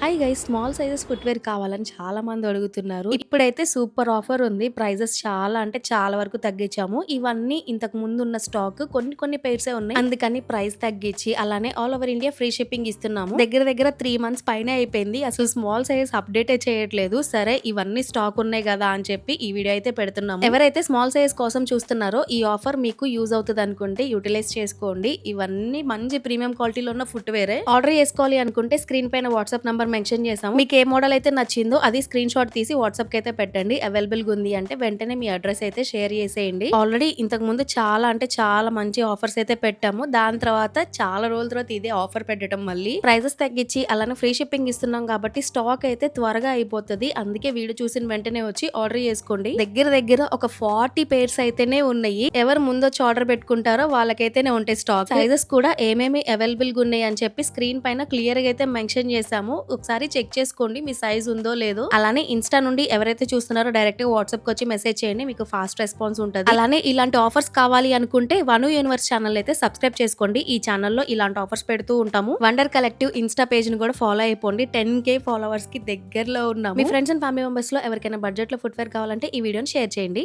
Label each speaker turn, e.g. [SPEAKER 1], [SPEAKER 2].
[SPEAKER 1] Hi guys, small sizes footwear కావాలని చాలా మంది అడుగుతున్నారు. ఇప్పుడైతే సూపర్ ఆఫర్ ఉంది. ప్రైజెస్ చాలా అంటే చాలా వరకు తగ్గించాము. ఇవన్నీ ఇంతకు ముందు ఉన్న స్టాక్ కొన్ని పెయిర్సే ఉన్నాయి. అందుకని ప్రైస్ తగ్గించి అలానే all over India free shipping ఇస్తున్నాము. దగ్గర దగ్గర 3 మంత్స్ పైనే అయిపోయింది. అసలు స్మాల్ సైజెస్ అప్డేటే చేయట్లేదు. సరే ఇవన్నీ స్టాక్ ఉన్నాయి కదా అని చెప్పి ఈ వీడియో అయితే పెడుతున్నాము. ఎవరైతే స్మాల్ సైజ్ కోసం చూస్తున్నారో ఈ ఆఫర్ మీకు యూజ్ అవుతుంది అనుకుంటే యూటిలైజ్ చేసుకోండి. ఇవన్నీ మంచి ప్రీమియం క్వాలిటీలో ఉన్న ఫుట్‌వేరే. ఆర్డర్ చేసుకోవాలి అనుకుంటే స్క్రీన్ పైన వాట్సాప్ నంబర్ మెన్షన్ చేసాము. మీకు ఏ మోడల్ అయితే నచ్చిందో అది స్క్రీన్ షాట్ తీసి వాట్సాప్ కి అయితే పెట్టండి. అవైలబుల్ గా ఉంది అంటే వెంటనే మీ అడ్రస్ అయితే షేర్ చేసేయండి. ఆల్రెడీ ఇంతకు ముందు చాలా అంటే చాలా మంచి ఆఫర్స్ అయితే పెట్టాము. దాని తర్వాత చాలా రోజుల తర్వాత ఇదే ఆఫర్ పెట్టడం మళ్ళీ ప్రైజెస్ తగ్గించి అలానే ఫ్రీ షిప్పింగ్ ఇస్తున్నాం కాబట్టి స్టాక్ అయితే త్వరగా అయిపోతుంది. అందుకే వీడియో చూసిన వెంటనే వచ్చి ఆర్డర్ చేసుకోండి. దగ్గర దగ్గర ఒక 40 పేర్స్ అయితేనే ఉన్నాయి. ఎవరు ముందొచ్చి ఆర్డర్ పెట్టుకుంటారో వాళ్ళకైతేనే ఉంటాయి స్టాక్. సైజెస్ కూడా ఏమేమి అవైలబుల్ గా ఉన్నాయి అని చెప్పి స్క్రీన్ పైన క్లియర్ గా అయితే మెన్షన్ చేసాము. ఒకసారి చెక్ చేసుకోండి మీ సైజ్ ఉందో లేదో. అలానే ఇన్స్టా నుండి ఎవరైతే చూస్తున్నారో డైరెక్ట్ గా వాట్సాప్ కి వచ్చి మెసేజ్ చేయండి. మీకు ఫాస్ట్ రెస్పాన్స్ ఉంటుంది. అలానే ఇలాంటి ఆఫర్స్ కావాలి అనుకుంటే వను యూనివర్స్ ఛానల్ అయితే సబ్స్క్రైబ్ చేసుకోండి. ఈ ఛానల్లో ఇలాంటి ఆఫర్స్ పెడుతూ ఉంటాము. వండర్ కలెక్టివ్ ఇన్స్టా పేజ్ ని కూడా ఫాలో అయిపోండి. 10K ఫాలోవర్స్ కి దగ్గరలో ఉన్నాము. మీ ఫ్రెండ్స్ అండ్ ఫ్యామిలీ మెంబర్స్ లో ఎవరికైనా బడ్జెట్ లో ఫుట్వేర్ కావాలంటే ఈ వీడియోని షేర్ చేయండి.